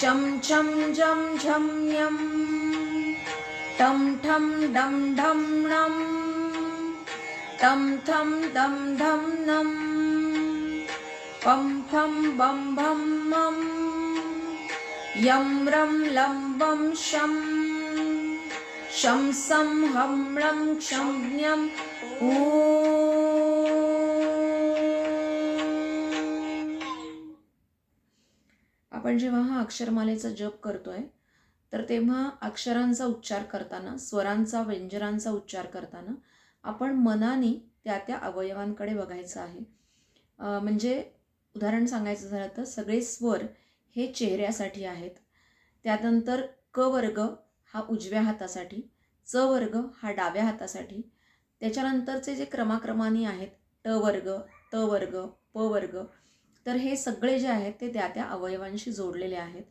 चं छं झं झं ञं टं ठं डं ढं णं टं थं दं धं नं पं फं बं भं मं यं रं लं वं शं सं हं लं क्षं ज्ञं ॐ. आपण जेव्हा हा अक्षरमालेचा जप करतोय तर तेव्हा अक्षरांचा उच्चार करताना, स्वरांचा, व्यंजनांचा उच्चार करताना आपण मनाने त्या त्या अवयवांकडे बघायचं आहे. म्हणजे उदाहरण सांगायचं झालं तर सगळे स्वर हे चेहऱ्यासाठी आहेत. त्यानंतर क वर्ग हा उजव्या हातासाठी, च वर्ग हा डाव्या हातासाठी, त्याच्यानंतरचे जे क्रमाक्रमाने आहेत ट वर्ग, त वर्ग, प वर्ग, तर हे सगळे जे आहेत ते त्या त्या अवयवांशी जोडलेले आहेत.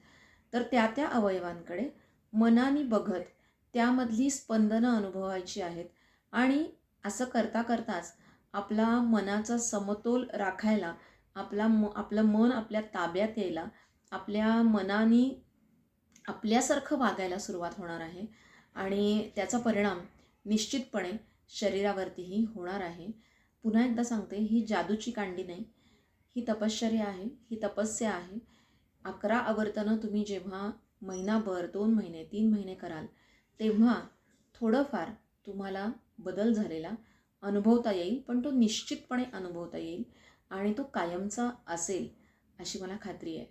तर त्या त्या अवयवांकडे मनाने बघत त्यामधली स्पंदनं अनुभवायची आहेत. आणि असं करता करताच आपला मनाचा समतोल राखायला, आपलं मन आपल्या ताब्यात यायला, आपल्या मनाने आपल्यासारखं वागायला सुरुवात होणार आहे. आणि त्याचा परिणाम निश्चितपणे शरीरावरतीही होणार आहे. पुन्हा एकदा सांगते, ही जादूची कांडी नाही, ही तपश्चर्या आहे, ही तपस्या आहे. 11 आवर्तनं तुम्ही जेव्हा महिनाभर, 2 महिने, 3 महिने कराल तेव्हा थोडंफार तुम्हाला बदल झालेला अनुभवता येईल. पण तो निश्चितपणे अनुभवता येईल आणि तो कायमचा असेल अशी मला खात्री आहे.